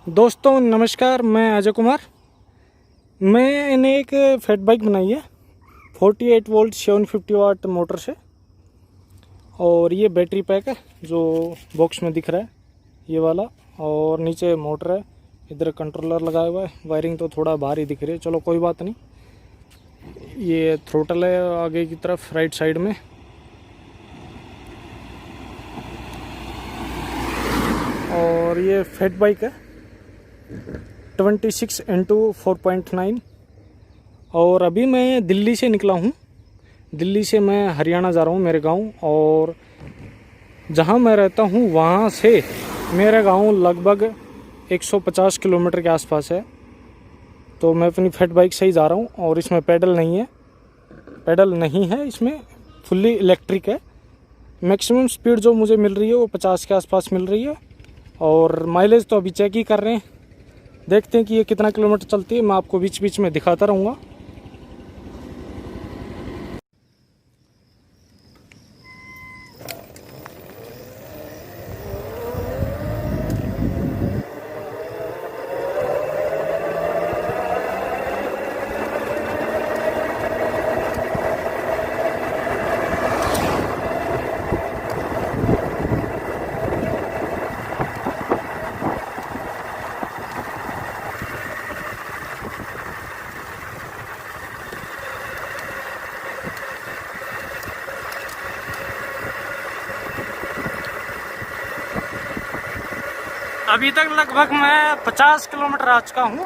दोस्तों नमस्कार, मैं अजय कुमार। मैंने एक फैट बाइक बनाई है 48 वोल्ट 750 वाट मोटर से। और ये बैटरी पैक है जो बॉक्स में दिख रहा है, ये वाला। और नीचे मोटर है, इधर कंट्रोलर लगाया हुआ है। वायरिंग तो थोड़ा भारी दिख रही है, चलो कोई बात नहीं। ये थ्रोटल है आगे की तरफ राइट साइड में। और ये फैट बाइक है 26x4.9। और अभी मैं दिल्ली से निकला हूँ। दिल्ली से मैं हरियाणा जा रहा हूँ, मेरे गांव। और जहाँ मैं रहता हूँ वहाँ से मेरा गांव लगभग 150 किलोमीटर के आसपास है। तो मैं अपनी फैट बाइक से ही जा रहा हूँ। और इसमें पैडल नहीं है, इसमें फुल्ली इलेक्ट्रिक है। मैक्सिमम स्पीड जो मुझे मिल रही है वो 50 के आसपास मिल रही है। और माइलेज तो अभी चेक ही कर रहे हैं, देखते हैं कि ये कितना किलोमीटर चलती है। मैं आपको बीच बीच में दिखाता रहूँगा। अभी तक लगभग मैं 50 किलोमीटर आ चुका हूँ।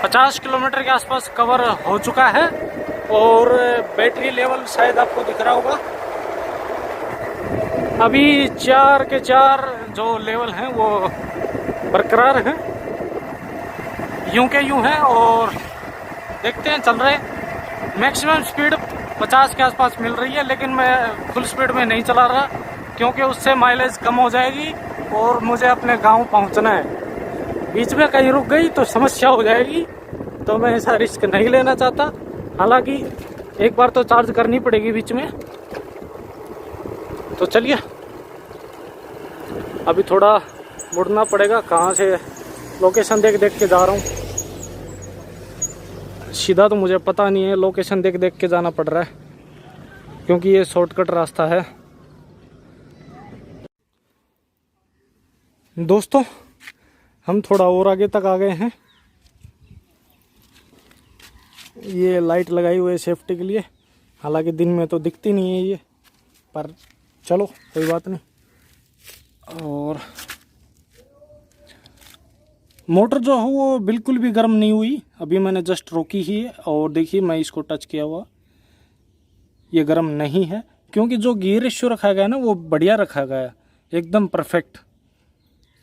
पचास किलोमीटर के आसपास कवर हो चुका है। और बैटरी लेवल शायद आपको दिख रहा होगा। अभी 4 के 4 जो लेवल हैं वो बरकरार हैं, यूं के यूं है। और देखते हैं, चल रहे। मैक्सिमम स्पीड 50 के आसपास मिल रही है, लेकिन मैं फुल स्पीड में नहीं चला रहा क्योंकि उससे माइलेज कम हो जाएगी और मुझे अपने गांव पहुंचना है। बीच में कहीं रुक गई तो समस्या हो जाएगी, तो मैं ऐसा रिस्क नहीं लेना चाहता। हालांकि एक बार तो चार्ज करनी पड़ेगी बीच में। तो चलिए, अभी थोड़ा मुड़ना पड़ेगा। कहाँ से लोकेशन देख देख के जा रहा हूँ, सीधा तो मुझे पता नहीं है, लोकेशन देख देख के जाना पड़ रहा है क्योंकि ये शॉर्टकट रास्ता है। दोस्तों हम थोड़ा और आगे तक आ गए हैं। ये लाइट लगाई हुई है सेफ्टी के लिए, हालांकि दिन में तो दिखती नहीं है ये, पर चलो कोई बात नहीं। और मोटर जो है वो बिल्कुल भी गर्म नहीं हुई, अभी मैंने जस्ट रोकी ही है। और देखिए मैं इसको टच किया हुआ, ये गर्म नहीं है क्योंकि जो गियर रेशियो रखा गया है ना वो बढ़िया रखा गया है, एकदम परफेक्ट।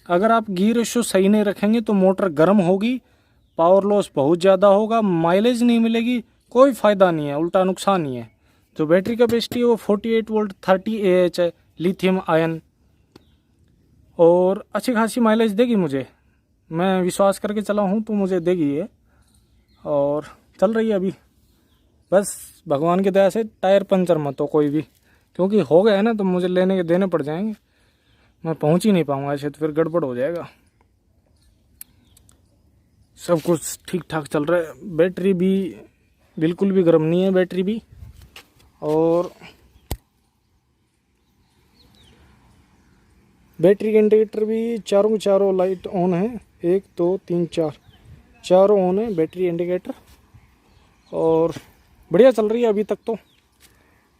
अगर आप गियर रेशियो सही नहीं रखेंगे तो मोटर गर्म होगी, पावर लॉस बहुत ज़्यादा होगा, माइलेज नहीं मिलेगी, कोई फ़ायदा नहीं है, उल्टा नुकसान ही है। जो बैटरी कैपेसिटी है वो 48 वोल्ट 30 AH है, लिथियम आयन। और अच्छी खासी माइलेज देगी मुझे, मैं विश्वास करके चला हूँ तो मुझे देगी ये। और चल रही है अभी, बस भगवान की दया से टायर पंचर मत हो कोई भी, क्योंकि हो गया है ना तो मुझे लेने के देने पड़ जाएंगे, मैं पहुँच ही नहीं पाऊँगा ऐसे, तो फिर गड़बड़ हो जाएगा। सब कुछ ठीक ठाक चल रहा है, बैटरी भी बिल्कुल भी गर्म नहीं है, बैटरी भी। और बैटरी के इंडिकेटर भी चारों लाइट ऑन है, 1 2 3 4 चारों ऑन है बैटरी इंडिकेटर। और बढ़िया चल रही है अभी तक। तो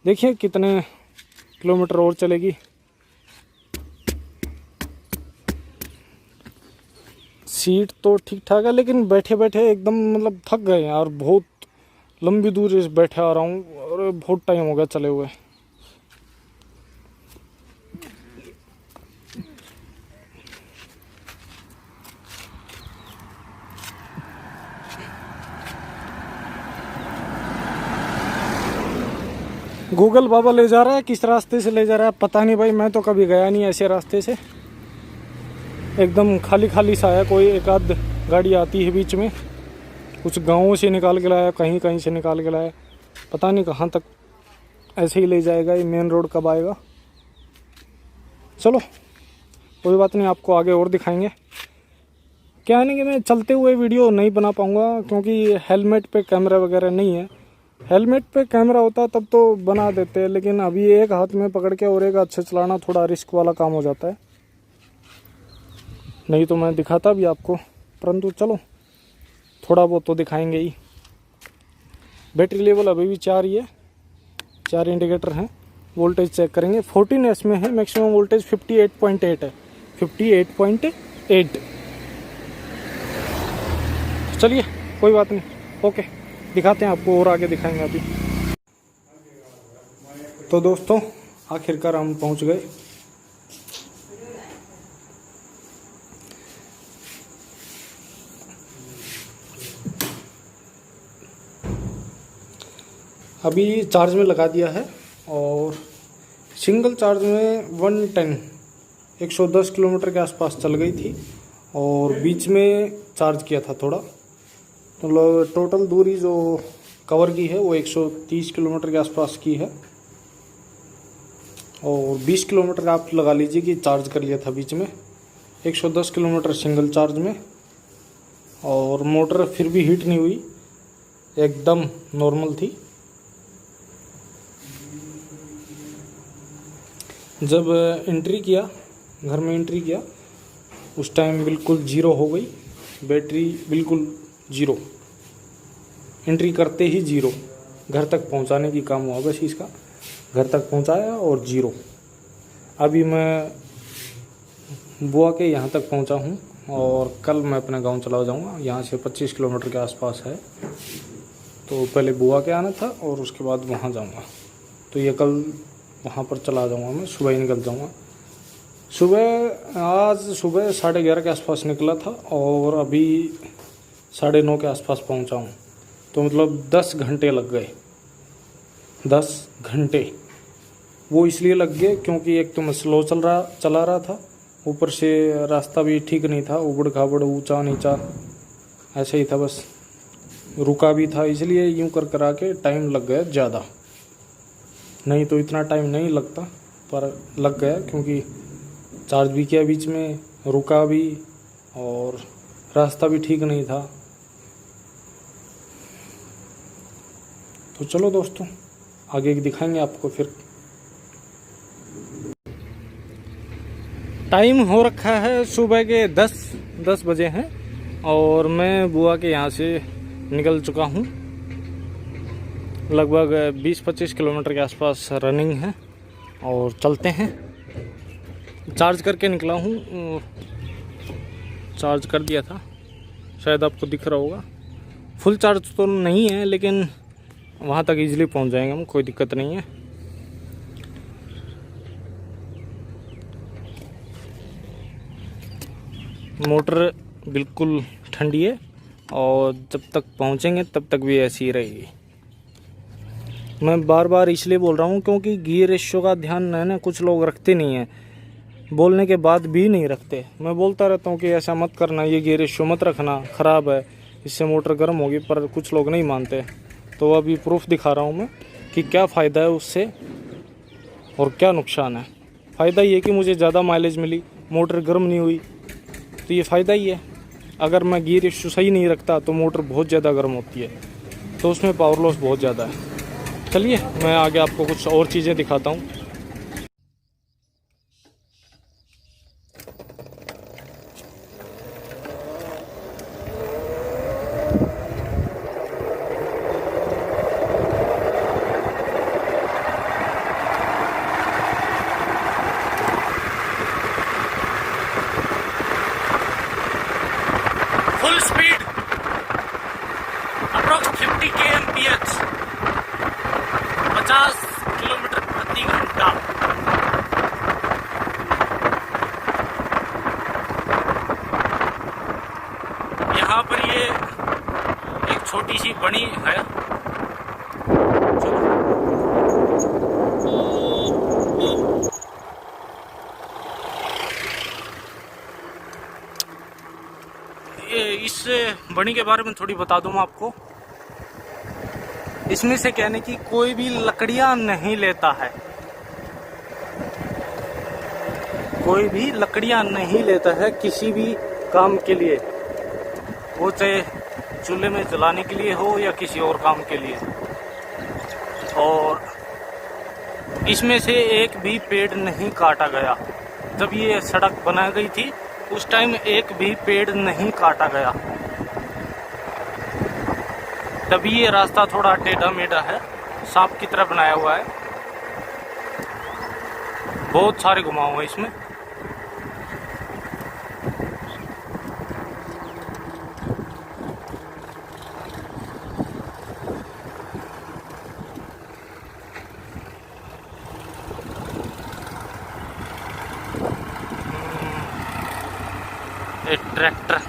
देखिए कितने किलोमीटर और चलेगी। सीट तो ठीक ठाक है, लेकिन बैठे बैठे एकदम मतलब थक गए यार, बहुत लंबी दूर से बैठे आ रहा हूँ और बहुत टाइम हो गया चले हुए। गूगल बाबा ले जा रहा है, किस रास्ते से ले जा रहा है पता नहीं भाई, मैं तो कभी गया नहीं ऐसे रास्ते से। एकदम खाली खाली सा है, कोई एक आध गाड़ी आती है बीच में, कुछ गाँवों से निकाल के लाया, कहीं कहीं से निकाल के लाया, पता नहीं कहाँ तक ऐसे ही ले जाएगा। ये मेन रोड कब आएगा। चलो कोई बात नहीं, आपको आगे और दिखाएंगे। क्या है ना कि मैं चलते हुए वीडियो नहीं बना पाऊँगा क्योंकि हेलमेट पे कैमरा वगैरह नहीं है। हेलमेट पे कैमरा होता तब तो बना देते हैं, लेकिन अभी एक हाथ में पकड़ के और एक हाथ से चलाना थोड़ा रिस्क वाला काम हो जाता है। नहीं तो मैं दिखाता भी आपको, परंतु चलो थोड़ा बहुत तो दिखाएंगे ही। बैटरी लेवल अभी भी 4 ही है, 4 इंडिकेटर हैं। वोल्टेज चेक करेंगे, 14S में है, मैक्सिमम वोल्टेज 58.8 है, 58.8। चलिए कोई बात नहीं, ओके दिखाते हैं आपको और आगे दिखाएंगे अभी। तो दोस्तों आखिरकार हम पहुंच गए। अभी चार्ज में लगा दिया है और सिंगल चार्ज में 110 किलोमीटर के आसपास चल गई थी और बीच में चार्ज किया था थोड़ा। मतलब टोटल दूरी जो कवर की है वो 130 किलोमीटर के आसपास की है और 20 किलोमीटर का आप लगा लीजिए कि चार्ज कर लिया था बीच में। 110 किलोमीटर सिंगल चार्ज में और मोटर फिर भी हीट नहीं हुई, एकदम नॉर्मल थी। जब एंट्री किया, घर में एंट्री किया, उस टाइम बिल्कुल ज़ीरो हो गई बैटरी, बिल्कुल ज़ीरो। एंट्री करते ही ज़ीरो, घर तक पहुंचाने की काम हुआ बस इसका। घर तक पहुंचाया और ज़ीरो। अभी मैं बुआ के यहाँ तक पहुंचा हूँ और कल मैं अपने गांव चला जाऊँगा। यहाँ से 25 किलोमीटर के आसपास है, तो पहले बुआ के आना था और उसके बाद वहाँ जाऊँगा। तो ये कल वहाँ पर चला जाऊँगा, मैं सुबह ही निकल जाऊँगा। आज सुबह 11:30 के आसपास निकला था और अभी 9:30 के आसपास पहुँचा हूँ। तो मतलब 10 घंटे लग गए। 10 घंटे वो इसलिए लग गए क्योंकि एक तो मैं स्लो चला रहा था, ऊपर से रास्ता भी ठीक नहीं था, उबड़ खाबड़, ऊंचा नीचा ऐसे ही था, बस रुका भी था, इसलिए यूं कर करा के टाइम लग गया ज़्यादा। नहीं तो इतना टाइम नहीं लगता, पर लग गया क्योंकि चार्ज भी किया बीच में, रुका भी और रास्ता भी ठीक नहीं था। तो चलो दोस्तों आगे दिखाएंगे आपको फिर। टाइम हो रखा है सुबह के 10 बजे हैं और मैं बुआ के यहाँ से निकल चुका हूँ। लगभग 20-25 किलोमीटर के आसपास रनिंग है और चलते हैं। चार्ज करके निकला हूँ, चार्ज कर दिया था, शायद आपको दिख रहा होगा। फुल चार्ज तो नहीं है, लेकिन वहाँ तक इजीली पहुँच जाएंगे हम, कोई दिक्कत नहीं है। मोटर बिल्कुल ठंडी है और जब तक पहुँचेंगे तब तक भी ऐसी ही रहेगी। मैं बार बार इसलिए बोल रहा हूँ क्योंकि गियर रेशियो का ध्यान है ना, कुछ लोग रखते नहीं हैं, बोलने के बाद भी नहीं रखते। मैं बोलता रहता हूँ कि ऐसा मत करना, ये गियर रेशियो मत रखना, ख़राब है, इससे मोटर गर्म होगी, पर कुछ लोग नहीं मानते। तो अभी प्रूफ दिखा रहा हूँ मैं कि क्या फ़ायदा है उससे और क्या नुकसान है। फ़ायदा ये कि मुझे ज़्यादा माइलेज मिली, मोटर गर्म नहीं हुई, तो ये फ़ायदा ही है। अगर मैं गियर रेशियो सही नहीं रखता तो मोटर बहुत ज़्यादा गर्म होती है, तो उसमें पावर लॉस बहुत ज़्यादा है। चलिए मैं आगे आपको कुछ और चीज़ें दिखाता हूँ। Full speed approx 50 kmph, 50 kilometre प्रति घंटा। यहाँ पर ये एक छोटी सी बनी है। इस कंपनी के बारे में थोड़ी बता दूँ मैं आपको। इसमें से कहने की कोई भी लकड़ियाँ नहीं लेता है, कोई भी लकड़ियाँ नहीं लेता है किसी भी काम के लिए, वो चाहे चूल्हे में जलाने के लिए हो या किसी और काम के लिए। और इसमें से एक भी पेड़ नहीं काटा गया। जब ये सड़क बनाई गई थी उस टाइम एक भी पेड़ नहीं काटा गया। तभी ये रास्ता थोड़ा टेढ़ा मेढ़ा है, सांप की तरह बनाया हुआ है। बहुत सारे घुमाव है इसमें। एक ट्रैक्टर,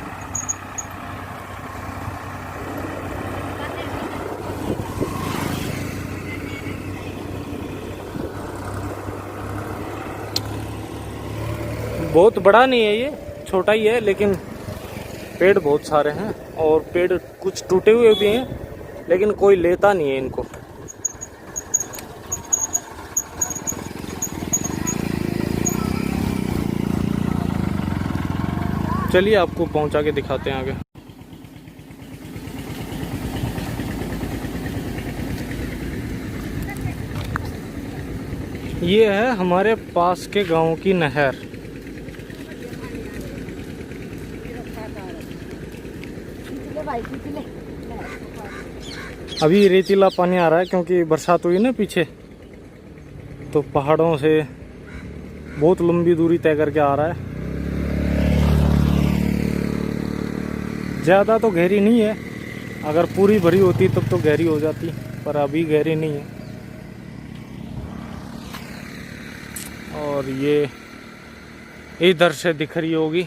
बहुत बड़ा नहीं है ये, छोटा ही है, लेकिन पेड़ बहुत सारे हैं और पेड़ कुछ टूटे हुए भी हैं, लेकिन कोई लेता नहीं है इनको। चलिए आपको पहुंचा के दिखाते हैं आगे। ये है हमारे पास के गांव की नहर। अभी रेतीला पानी आ रहा है क्योंकि बरसात हुई ना पीछे, तो पहाड़ों से बहुत लंबी दूरी तय करके आ रहा है। ज़्यादा तो गहरी नहीं है, अगर पूरी भरी होती तब तो गहरी हो जाती, पर अभी गहरी नहीं है। और ये इधर से दिख रही होगी,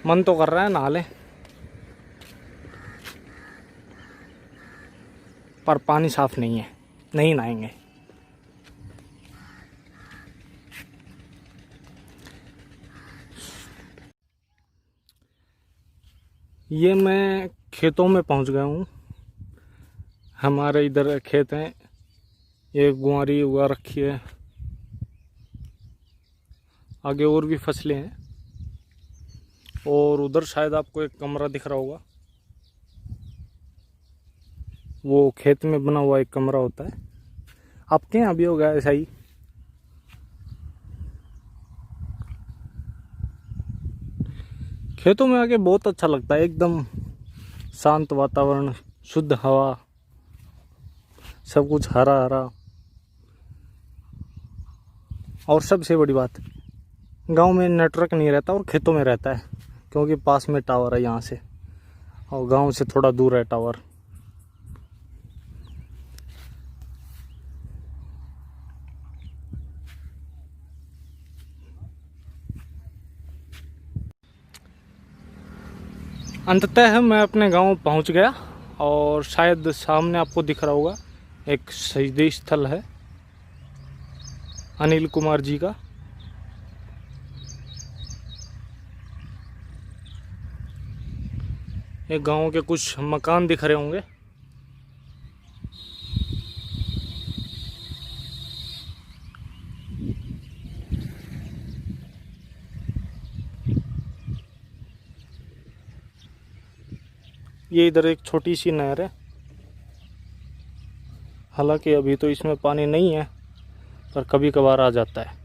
मन तो कर रहा है नहा लें, पर पानी साफ नहीं है, नहीं नहाएंगे। ये मैं खेतों में पहुंच गया हूँ। हमारे इधर खेत हैं, ये गुआरी उगा रखी है, आगे और भी फसलें हैं। और उधर शायद आपको एक कमरा दिख रहा होगा, वो खेत में बना हुआ एक कमरा होता है। आपके यहाँ भी होगा ऐसा ही। खेतों में आके बहुत अच्छा लगता है, एकदम शांत वातावरण, शुद्ध हवा, सब कुछ हरा हरा। और सबसे बड़ी बात, गांव में नेटवर्क नहीं रहता और खेतों में रहता है, क्योंकि पास में टावर है यहाँ से, और गांव से थोड़ा दूर है टावर। अंततः मैं अपने गांव पहुंच गया, और शायद सामने आपको दिख रहा होगा एक शहीदी स्थल है अनिल कुमार जी का। एक गांव के कुछ मकान दिख रहे होंगे। ये इधर एक छोटी सी नहर है, हालांकि अभी तो इसमें पानी नहीं है, पर कभी कभार आ जाता है।